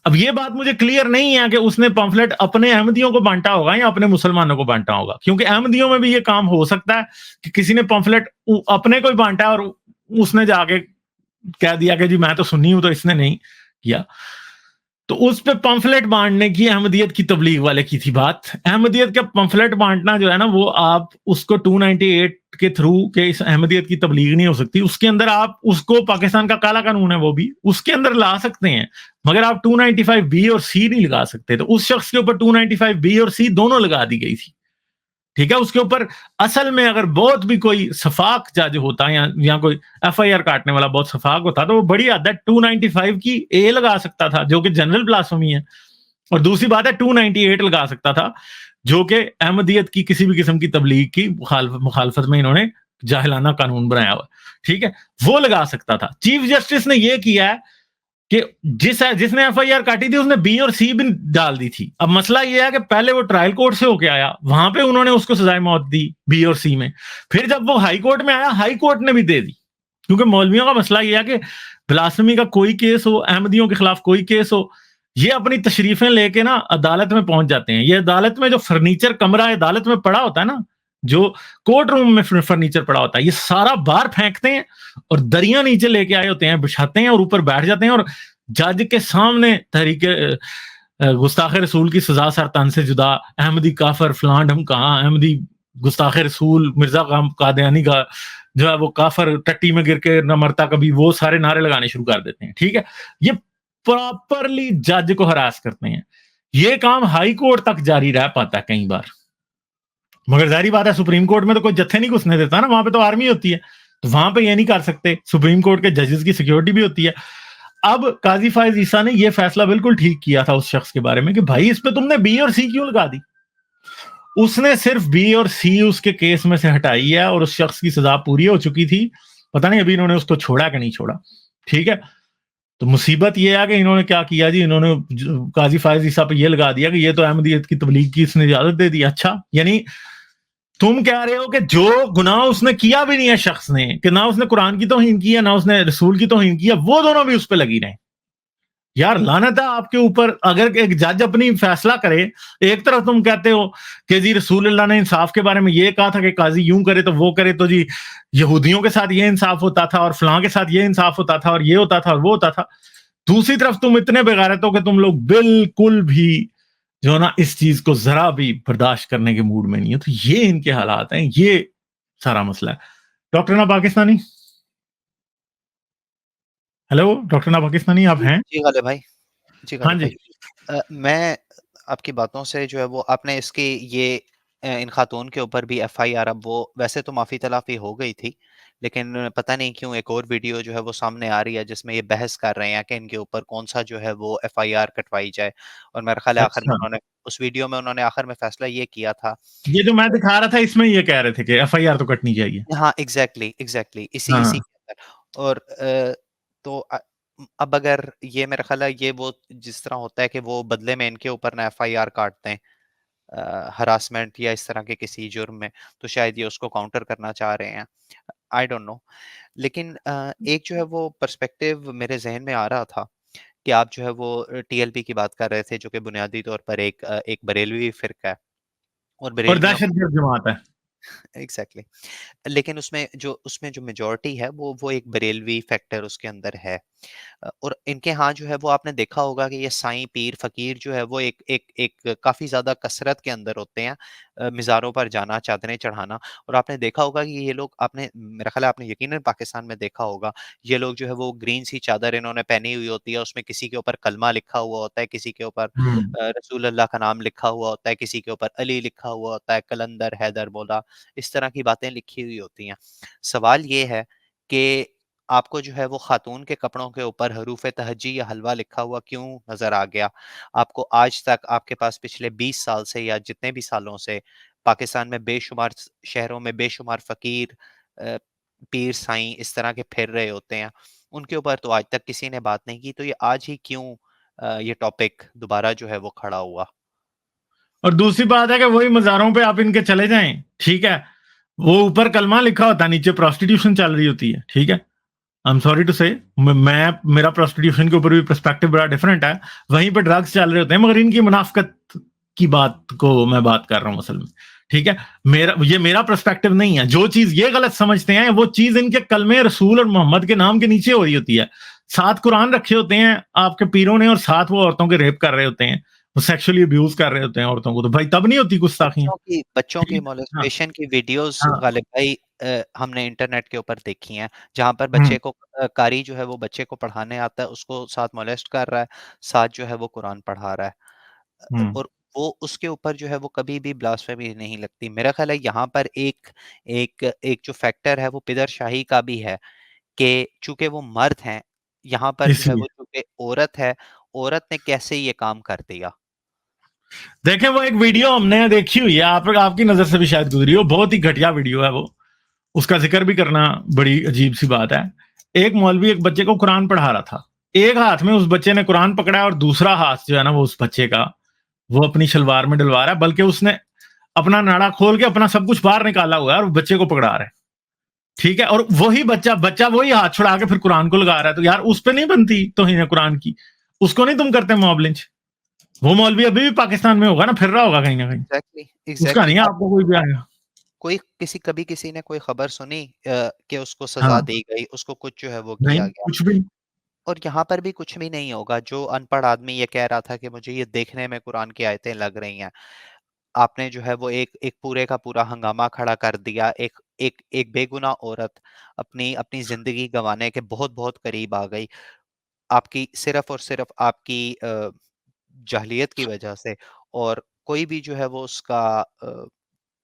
अब ये बात मुझे क्लियर नहीं है कि उसने पंफलेट अपने अहमदियों को बांटा होगा या अपने मुसलमानों को बांटा होगा, क्योंकि अहमदियों में भी ये काम हो सकता है कि किसी ने पंफलेट अपने को ही बांटा और उसने जाके कह दिया कि जी मैं तो सुन्नी हूं, तो इसने नहीं किया। तो उस पे पंफलेट बांटने की अहमदियत की तबलीग वाले की थी बात। अहमदियत का पंफलेट बांटना जो है ना, वो आप उसको 298 के थ्रू के इस अहमदियत की तबलीग नहीं हो सकती। उसके अंदर आप उसको, पाकिस्तान का काला कानून है वो भी, उसके अंदर ला सकते हैं, मगर आप 295B और C नहीं लगा सकते। तो उस शख्स के ऊपर 295B और C दोनों लगा दी गई थी, ठीक है। उसके ऊपर असल में अगर बहुत भी कोई सफाक जज होता या कोई एफआईआर काटने वाला बहुत सफाक होता, तो वो बड़ी हद तक 295 की A लगा सकता था, जो कि जनरल ब्लास्फेमी है, और दूसरी बात है 298 लगा सकता था, जो कि अहमदियत की किसी भी किस्म की तबलीग की मुखालफत में इन्होंने जाहिलाना कानून बनाया हुआ, ठीक है, वो लगा सकता था। चीफ जस्टिस ने यह किया है कि जिसने एफआईआर काटी थी उसने बी और सी भी डाल दी थी। अब मसला यह है कि पहले वो ट्रायल कोर्ट से होके आया, वहां पे उन्होंने उसको सजाए मौत दी बी और सी में, फिर जब वो हाई कोर्ट में आया, हाई कोर्ट ने भी दे दी। क्योंकि मौलवियों का मसला यह है कि ब्लास्फेमी का कोई केस हो, अहमदियों के खिलाफ कोई केस हो, ये अपनी तशरीफें लेके ना अदालत में पहुंच जाते हैं। ये अदालत में जो फर्नीचर कमरा अदालत में पड़ा होता है ना, जो कोर्ट रूम में फर्नीचर पड़ा होता है, ये सारा बाहर फेंकते हैं और दरिया नीचे लेके आए होते हैं, बिछाते हैं और ऊपर बैठ जाते हैं, और जज के सामने तहरीके गुस्ताखे रसूल की सजा सरतन से जुदा, अहमदी काफर, फलान हम कहा, अहमदी गुस्ताखे रसूल, मिर्जा कादियानी का जो है वो काफर, टट्टी में गिर के न मरता कभी, वो सारे नारे लगाने शुरू कर देते हैं, ठीक है। ये प्रॉपरली जज को हरास करते हैं। ये काम हाई कोर्ट तक जारी रह पाता है कई बार, मगर जारी बात है सुप्रीम कोर्ट में तो कोई जत्थे नहीं घुसने देता ना, वहां पे तो आर्मी होती है, तो वहां पे ये नहीं कर सकते। सुप्रीम कोर्ट के जजेस की सिक्योरिटी भी होती है। अब काजी फायज ईसा ने यह फैसला बिल्कुल ठीक किया था उस शख्स के बारे में कि भाई इस पे तुमने बी और सी क्यों लगा दी। उसने सिर्फ बी और सी उसके केस में से हटाई है और उस शख्स की सजा पूरी हो चुकी थी। पता नहीं अभी इन्होंने उसको छोड़ा कि नहीं छोड़ा, ठीक है। तो मुसीबत यह है कि इन्होंने क्या किया जी, इन्होंने काजी फायज ईसा पे ये लगा दिया कि ये तो अहमदियत की तबलीग की इसने इजाजत दे दी। अच्छा, यानी तुम कह रहे हो कि जो गुनाह उसने किया भी नहीं है शख्स ने, कि ना उसने कुरान की तौहीन की है ना उसने रसूल की तौहीन की है, वो दोनों भी उस पर लगी रहे। यार लानत है आपके ऊपर। अगर एक जज अपनी फैसला करे, एक तरफ तुम कहते हो कि जी रसूल अल्लाह ने इंसाफ के बारे में ये कहा था कि काजी यूं करे तो वो करे, तो जी यहूदियों के साथ ये इंसाफ होता था और फलां के साथ ये इंसाफ होता था और ये होता था और वो होता था। दूसरी तरफ तुम इतने बेगैरत हो कि तुम लोग बिल्कुल भी जो ना इस चीज को जरा भी बर्दाश्त करने के मूड में नहीं है। तो ये इनके हालात हैं, ये सारा मसला है। डॉक्टर ना पाकिस्तानी, हेलो डॉक्टर ना पाकिस्तानी, आप जी, हैं? जी गालिब भाई, जी हाँ गालिब भाई। जी। मैं आपकी बातों से जो है वो आपने इसकी ये इन खातून के ऊपर भी एफआईआर, अब वो वैसे तो माफ़ी तलाफ़ी हो गई थी, लेकिन पता नहीं क्यों एक और वीडियो जो है वो सामने आ रही है जिसमें ये बहस कर रहे हैं कि इनके ऊपर कौन-सा जो है वो एफआईआर कटवाई जाए। और मेरा ख़्याल है आखिर में अच्छा, उन्होंने उस वीडियो में उन्होंने आखिर में फ़ैसला ये किया था। ये जो मैं दिखा रहा था इसमें ये कह रहे थे कि एफआईआर तो कटनी चाहिए। हाँ, एग्ज़ैक्टली, एग्ज़ैक्टली इसी हाँ, के अंदर। और तो अब अगर ये मेरा ख़्याल है ये वो जिस तरह होता है कि वो बदले में इनके ऊपर ना एफआईआर काट दें हरासमेंट या इस तरह के किसी जुर्म में, तो शायद ये उसको काउंटर करना चाह रहे हैं। I don't know. लेकिन एक जो है वो पर्सपेक्टिव मेरे ज़हन में आ रहा था कि आप जो है वो टीएलपी की बात कर रहे थे जो कि बुनियादी तौर पर एक बरेलवी फ़िरका है और और बरेलवियों दहशतगर्द जमात है। एग्ज़ैक्टली। लेकिन उसमें जो मेजॉरिटी है वो एक बरेलवी फैक्टर उसके अंदर है। और इनके यहाँ जो है वो आपने देखा होगा कि ये साईं, पीर, फ़कीर जो है वो एक एक एक काफ़ी ज़्यादा कसरत के अंदर होते हैं मज़ारों पर जाना, चादरें चढ़ाना। और आपने देखा होगा कि ये लोग आपने मेरा ख़्याल है आपने यकीनन पाकिस्तान में देखा होगा, ये लोग जो है वो ग्रीन सी चादर इन्होंने पहनी हुई होती है, उसमें किसी के ऊपर कलमा लिखा हुआ होता है, किसी के ऊपर हुँ। रसूल अल्लाह का नाम लिखा हुआ होता है, किसी के ऊपर अली लिखा हुआ होता है, कलंदर, हैदर, मौला, इस तरह की बातें लिखी हुई होती हैं। सवाल ये है कि आपको जो है वो खातून के कपड़ों के ऊपर हरूफ तहज्जी या हलवा लिखा हुआ क्यों नज़र आ गया? आपको आज तक आपके पास पिछले 20 साल से या जितने भी सालों से पाकिस्तान में बेशुमार शहरों में बेशुमार फ़कीर अ, पीर, साईं इस तरह के फिर रहे होते हैं। उनके ऊपर तो आज तक किसी ने बात नहीं की, तो ये आज ही क्यों ये टॉपिक दोबारा जो है वो खड़ा हुआ? और दूसरी बात है कि वही मज़ारों पे आप इनके चले जाएँ, ठीक है? वो ऊपर कलमा लिखा होता है, नीचे प्रोस्टिट्यूशन चल रही होती है, ठीक है? आई एम सॉरी टू से, मैं मेरा प्रोस्टिट्यूशन के ऊपर भी पर्सपेक्टिव बड़ा डिफरेंट है। वहीं पे ड्रग्स चल रहे होते हैं, मगर इनकी मुनाफ़िकत की बात को मैं बात कर रहा हूँ असल में, ठीक है? मेरा पर्सपेक्टिव नहीं है। जो चीज़ ये गलत समझते हैं, वो चीज़ इनके कलमे रसूल और मोहम्मद के नाम के नीचे हो रही होती है। साथ कुरान रखे होते हैं आपके पीरों ने और साथ वो औरतों के रेप कर रहे होते हैं। वो सेक्सुअली अब्यूज़ कर रहे होते हैं औरतों को, तो भाई तब नहीं होती गुस्ताखियाँ, बच्चों की ठीक? हाँ, मोलेस्टेशन की वीडियोस हाँ, गालिब भाई हमने इंटरनेट के ऊपर देखी हैं, जहाँ पर हुँ, बच्चे को कारी जो है वो बच्चे को पढ़ाने आता है, उसको साथ मोलेस्ट कर रहा है, साथ जो है वो कुरान पढ़ा रहा है। हुँ। और वो उसके ऊपर जो है वो कभी भी ब्लास्फेमी नहीं लगती। मेरा ख़्याल है यहाँ पर एक एक एक जो फैक्टर है वो पिदरशाही का भी है कि चूँकि वो मर्द हैं, यहाँ पर जो है इसलिए। वो चूँकि औरत है, औरत ने कैसे ये काम कर दिया? देखें वो एक वीडियो हमने देखी हुई है, आपकी नजर से भी शायद गुजरी हो, बहुत ही घटिया वीडियो है वो। उसका जिक्र भी करना बड़ी अजीब सी बात है। एक मौलवी एक बच्चे को कुरान पढ़ा रहा था, एक हाथ में उस बच्चे ने कुरान पकड़ा और दूसरा हाथ जो है ना वो उस बच्चे का वो अपनी शलवार में डलवा रहा है, बल्कि उसने अपना नाड़ा खोल के अपना सब कुछ बाहर निकाला हुआ है और बच्चे को पकड़ा रहा है, ठीक है? और वही बच्चा बच्चा वही हाथ छुड़ा के फिर कुरान को लगा रहा है, तो यार उस पर नहीं बनती तौहीन कुरान की? उसको नहीं तुम करते मॉब लिंच? वो मौलवी अभी भी पाकिस्तान में होगा ना, फिर रहा होगा कहीं ना कहीं। एग्ज़ैक्टली, उसका एग्ज़ैक्टली। नहीं है, आप आपको कोई भी आएगा। कोई कभी किसी ने कोई खबर सुनी कि उसको सज़ा हाँ, दी गई, उसको कुछ जो है वो नहीं किया गया? कुछ भी नहीं। और यहाँ पर भी कुछ भी नहीं होगा। जो अनपढ़ आदमी ये कह रहा था कि मुझे ये देखने में कुरान की आयतें लग रही हैं, आपने जो है वो एक एक पूरे का पूरा हंगामा खड़ा कर दिया। एक एक एक बेगुनाह औरत अपनी अपनी ज़िंदगी गँवाने के बहुत-बहुत करीब आ गई। आपकी सिर्फ़ और सिर्फ़ आपकी जाहिलियत की वजह से। और कोई भी जो है वो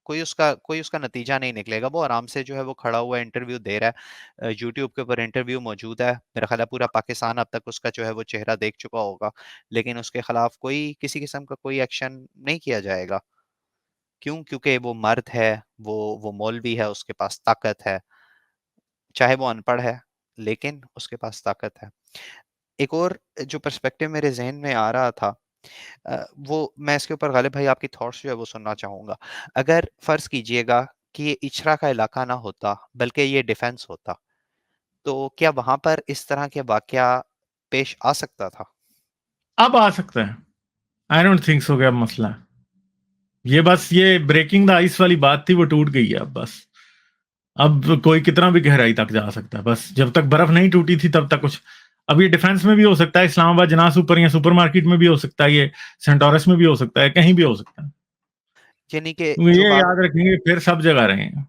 कोई उसका नतीजा नहीं निकलेगा। वो आराम से जो है वो खड़ा हुआ इंटरव्यू दे रहा है। यूट्यूब के ऊपर इंटरव्यू मौजूद है। मेरा ख़्याल है पूरा पाकिस्तान अब तक उसका जो है वो चेहरा देख चुका होगा। लेकिन उसके खिलाफ कोई किसी किस्म का कोई एक्शन नहीं किया जाएगा। क्यों? क्योंकि वो मर्द है, वो मौलवी है, उसके पास ताकत है। चाहे वो अनपढ़ है, लेकिन उसके पास ताकत है। एक और जो पर्सपेक्टिव मेरे ज़हन में आ रहा था वो मैं इसके ऊपर गालिब भाई आपकी थॉट्स जो है वो सुनना चाहूँगा। अगर फ़र्ज़ कीजिएगा कि ये इचरा का इलाका ना होता, बल्कि ये डिफेंस होता, तो क्या वहाँ पर इस तरह के वाक़या पेश आ सकता था? अब आ सकता है। आई डोंट थिंक सो कि अब मसला है। ये बस ये ब्रेकिंग द आइस वाली बात थी, वो टूट गई है अब बस। अब कोई कितना भी गहराई तक जा सकता है, बस जब तक बर्फ नहीं टूटी थी तब तक कुछ। अब ये डिफेंस में भी हो सकता है, इस्लामाबाद जनास ऊपर या सुपरमार्केट में भी हो सकता है, ये सेंटोरस में भी हो सकता है, कहीं भी हो सकता है। यानी कि तो जो ये बात याद रखेंगे फिर सब जगह रहेंगे।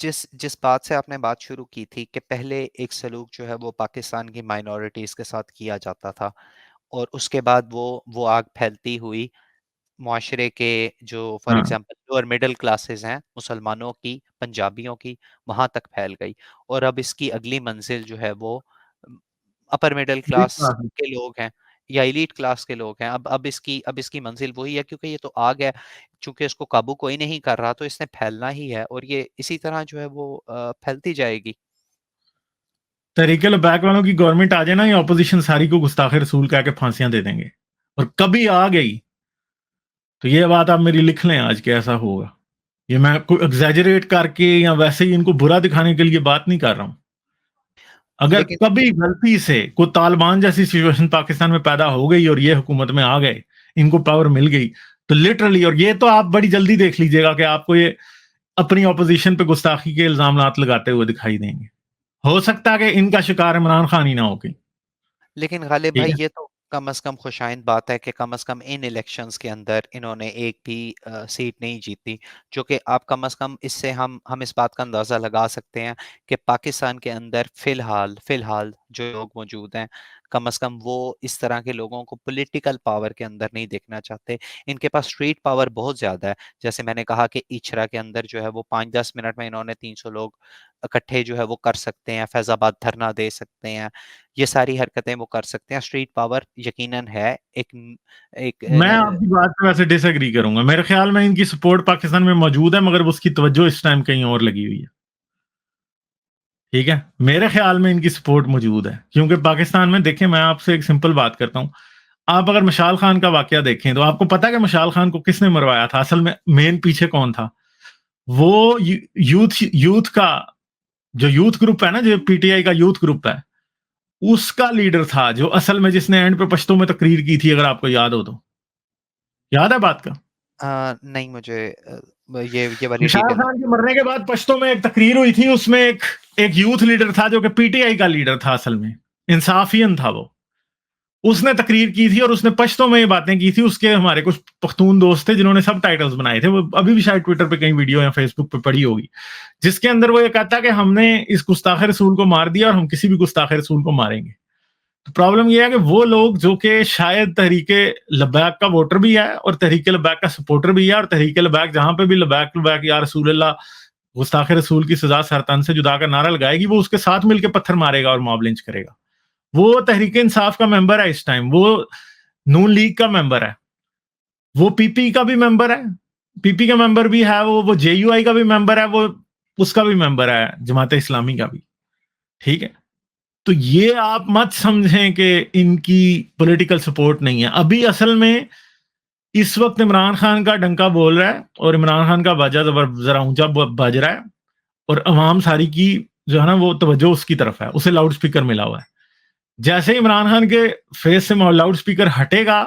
जिस जिस बात से आपने बात शुरू की थी कि पहले एक सलूक जो है वो पाकिस्तान की माइनॉरिटीज़ के साथ किया जाता था और उसके बाद वो आग फैलती हुई मुआशरे के जो फॉर हाँ, एग्ज़ाम्पल लोअर मिडल क्लासेस हैं, मुसलमानों की, पंजाबियों की, वहाँ तक फैल गई और अब इसकी अगली मंज़िल जो है वो अपर मिडल ठीक क्लास बात है। के लोग हैं या एलीट क्लास के लोग हैं। अब इसकी मंज़िल वही है क्योंकि ये तो आग है, चूँकि इसको काबू कोई नहीं कर रहा तो इसने फैलना ही है और ये इसी तरह जो है वो फैलती जाएगी। तहरीके लबैक वालों की गवर्नमेंट आ जाए ना, ये ऑपोजिशन सारी को गुस्ताखे रसूल कह के फांसियां दे देंगे। और कभी आ गई तो ये बात आप मेरी लिख लें आज के, ऐसा होगा। ये मैं कोई एग्जैजरेट करके या वैसे ही इनको बुरा दिखाने के लिए बात नहीं कर रहा हूं। अगर लेकिन कभी गलती से कोई तालिबान जैसी सिचुएशन पाकिस्तान में पैदा हो गई और ये हुकूमत में आ गए, इनको पावर मिल गई, तो लिटरली, और ये तो आप बड़ी जल्दी देख लीजिएगा कि आपको ये अपनी ऑपोजिशन पे गुस्ताखी के इल्जाम लगाते हुए दिखाई देंगे। हो सकता है कि इनका शिकार इमरान खान ही ना हो गई। लेकिन गालिब ठीक भाई है। ये तो कम से कम खुशाइंद बात है कि कम से कम इन इलेक्शंस के अंदर इन्होंने एक भी सीट नहीं जीती, जो कि आप कम से कम इससे हम इस बात का अंदाज़ा लगा सकते हैं कि पाकिस्तान के अंदर फ़िलहाल जो लोग मौजूद हैं, कम से कम वो इस तरह के लोगों को पॉलिटिकल पावर के अंदर नहीं देखना चाहते। इनके पास स्ट्रीट पावर बहुत ज़्यादा है। जैसे मैंने कहा कि इचरा के अंदर जो है वो 5-10 मिनट में इन्होंने 300 लोग इकट्ठे जो है वो कर सकते हैं, फैज़ाबाद धरना दे सकते हैं। ये सारी हरकतें वो कर सकते हैं, स्ट्रीट पावर यकीनन है। एक मैं आपकी बात पे वैसे डिसएग्री करूंगा। मेरे ख्याल में इनकी सपोर्ट पाकिस्तान में मौजूद है, मगर उसकी तवज्जो इस टाइम कहीं और लगी हुई है। ठीक है, मेरे ख्याल में इनकी सपोर्ट मौजूद है, क्योंकि पाकिस्तान में देखें, मैं आपसे एक सिंपल बात करता हूं। आप अगर मशाल खान का वाकया देखें तो आपको पता है कि मशाल खान को किसने मरवाया था, असल में मेन पीछे कौन था? वो यूथ यूथ का जो यूथ ग्रुप है ना, जो पीटीआई का यूथ ग्रुप है, उसका लीडर था, जो असल में जिसने एंड पे पश्तो में तकरीर की थी, अगर आपको याद हो तो। याद है बात का? नहीं मुझे ये वाली मशाल डिटेल खान के मरने के बाद पश्तो में एक तकरीर हुई थी, उसमें एक यूथ लीडर था जो कि पीटीआई का लीडर था, असल में इंसाफियन था वो। उसने तकरीर की थी और उसने पश्तो में ये बातें की थी। उसके हमारे कुछ पख्तून दोस्त थे जिन्होंने सब टाइटल्स बनाए थे, वो अभी भी शायद ट्विटर पे कहीं वीडियो या फेसबुक पे पड़ी होगी, जिसके अंदर वो ये कहता कि हमने इस गुस्ताखे रसूल को मार दिया और हम किसी भी गुस्ताखे रसूल को मारेंगे। तो प्रॉब्लम ये है कि वो लोग जो कि शायद तहरीके लब्बैक का वोटर भी है और तहरीके लब्बैक का सपोर्टर भी है, और तहरीके लब्बैक जहां पे भी लब्बैक लब्बैक या रसूल अल्लाह, गुस्ताखे रसूल की सजा सरतन से जुदा का नारा लगाएगी, वो उसके साथ मिलकर पत्थर मारेगा और मॉब लिंच करेगा। वो तहरीके इंसाफ का मेंबर है इस टाइम, वो नून लीग का मेंबर है, वो पीपी का भी मेंबर है, पीपी का मेंबर भी है, वो जेयूआई का भी मेंबर है, वो उसका भी मेंबर है, जमात इस्लामी का भी। ठीक है, तो ये आप मत समझें कि इनकी पॉलिटिकल सपोर्ट नहीं है। अभी असल में इस वक्त इमरान खान का डंका बोल रहा है और इमरान खान का बाजा जरा ऊंचा बज रहा है, और अवाम सारी की जो है ना वो तवज्जो उसकी तरफ है, उसे लाउड स्पीकर मिला हुआ है। जैसे ही इमरान खान के फेस से लाउड स्पीकर हटेगा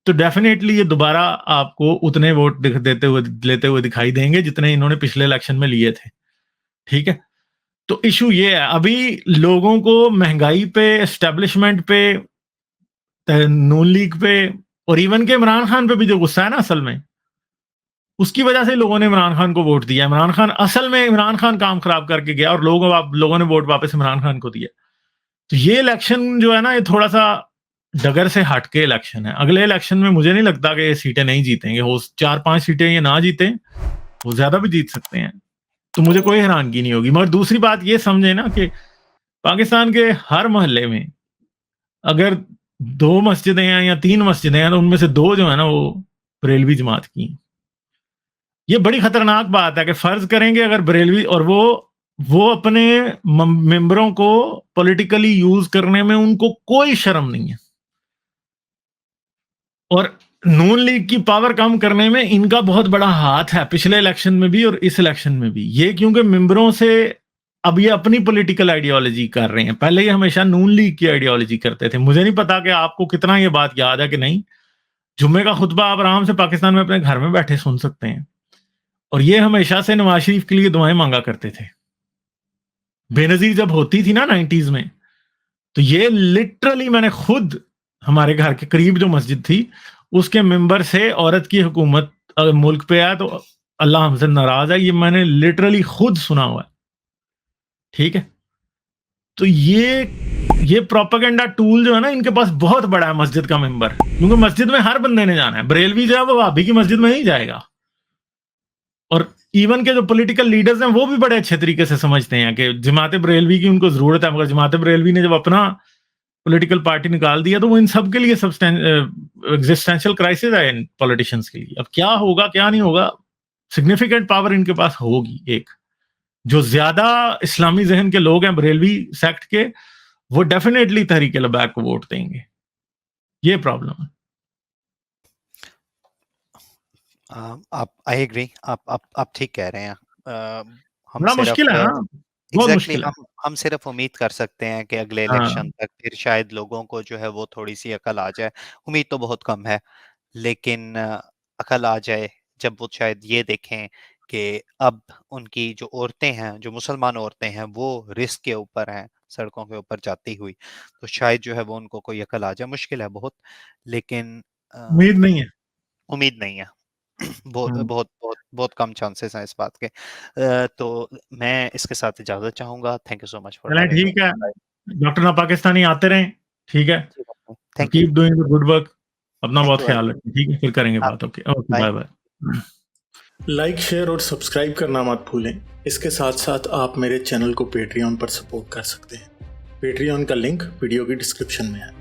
तो डेफिनेटली ये दोबारा आपको उतने वोट देते हुए लेते हुए दिखाई देंगे जितने इन्होंने पिछले इलेक्शन में लिए थे। ठीक है, तो इशू ये है, अभी लोगों को महंगाई पे, एस्टेब्लिशमेंट पे, नून लीग पे, और इवन के इमरान खान पे भी जो गुस्सा है ना, असल में उसकी वजह से लोगों ने इमरान खान को वोट दिया। इमरान खान असल में इमरान खान काम खराब करके गया और लोगों ने वोट वापस इमरान खान को दिया। तो ये इलेक्शन जो है ना, ये थोड़ा सा डगर से हटके इलेक्शन है। अगले इलेक्शन में मुझे नहीं लगता कि ये सीटें नहीं जीतेंगे, हो 4-5 सीटें ये ना जीते, वो ज्यादा भी जीत सकते हैं, तो मुझे कोई हैरानगी नहीं होगी। मगर दूसरी बात ये समझे ना कि पाकिस्तान के हर मोहल्ले में अगर 2 मस्जिदें हैं या 3 मस्जिदें हैं, तो उनमें से 2 जो है ना वो बरेलवी जमात की हैं। ये बड़ी खतरनाक बात है कि फर्ज करेंगे अगर बरेलवी, और वो अपने मेंबरों को पॉलिटिकली यूज करने में उनको कोई शर्म नहीं है। और नून लीग की पावर कम करने में इनका बहुत बड़ा हाथ है, पिछले इलेक्शन में भी और इस इलेक्शन में भी। ये क्योंकि मेंबरों से अब ये अपनी पॉलिटिकल आइडियोलॉजी कर रहे हैं, पहले ये हमेशा नून लीग की आइडियोलॉजी करते थे। मुझे नहीं पता कि आपको कितना ये बात याद है कि नहीं। जुम्मे का खुतबा आप आराम से पाकिस्तान में अपने घर में बैठे सुन सकते हैं, और ये हमेशा से नवाज शरीफ के लिए दुआएं मांगा करते थे। बेनजीर जब होती थी ना 90s में, तो ये लिटरली मैंने खुद हमारे घर के करीब जो मस्जिद थी उसके मेंबर से औरत की हुकूमत मुल्क पे है तो अल्लाह हमसे नाराज है, ये मैंने लिटरली खुद सुना हुआ है। ठीक है, तो ये प्रोपेगेंडा टूल जो है ना इनके पास बहुत बड़ा है मस्जिद का मेंबर, क्योंकि मस्जिद में हर बंदे ने जाना है। बरेलवी जो है वो भाभी की मस्जिद में नहीं जाएगा, और इवन के जो पॉलिटिकल लीडर्स हैं वो भी बड़े अच्छे तरीके से समझते हैं कि जमात बरेलवी की उनको जरूरत है, मगर जमात बरेलवी ने जब अपना पॉलिटिकल पार्टी निकाल दिया तो वो इन सब के लिए एग्जिस्टेंशियल क्राइसिस है इन पॉलिटिशियंस के लिए। अब क्या होगा क्या नहीं होगा, सिग्निफिकेंट पावर इनके पास होगी। एक जो ज्यादा इस्लामी जहन के लोग हैं बरेलवी सेक्ट के, वो डेफिनेटली तहरीक लबैक को वोट देंगे। ये प्रॉब्लम है। आप आई एग्री, आप ठीक कह रहे हैं। हम बड़ा सिर्फ मुश्किल है ना, बहुत एग्जैक्टली मुश्किल है। हम सिर्फ उम्मीद कर सकते हैं कि अगले हाँ, इलेक्शन तक फिर शायद लोगों को जो है वो थोड़ी सी अकल आ जाए। उम्मीद तो बहुत कम है, लेकिन अकल आ जाए जब वो शायद ये देखें कि अब उनकी जो औरतें हैं, जो मुसलमान औरतें हैं, वो रिस्क के ऊपर हैं, सड़कों के ऊपर जाती हुई, तो शायद जो है वो उनको कोई अकल आ जाए। मुश्किल है बहुत, लेकिन उम्मीद नहीं है। उम्मीद नहीं है। बहुत हम्म। बहुत बहुत बहुत कम चांसेस हैं इस बात के। तो मैं इसके साथ इजाजत चाहूंगा। Thank you so much for चलें हैविंग मी। ठीक है, डॉक्टर ना पाकिस्तानी आते रहें। ठीक है, thank you, keep doing the good work. अपना थैंक बहुत यू। ख्याल रखें। ठीक है, फिर करेंगे आप बात। Okay okay, bye. Bye bye. Like share और सब्सक्राइब करना मत भूलें। इसके साथ साथ आप मेरे चैनल को पेट्रियन पर सपोर्ट कर सकते हैं। पेट्रियन का लिंक वीडियो की डिस्क्रिप्शन में है।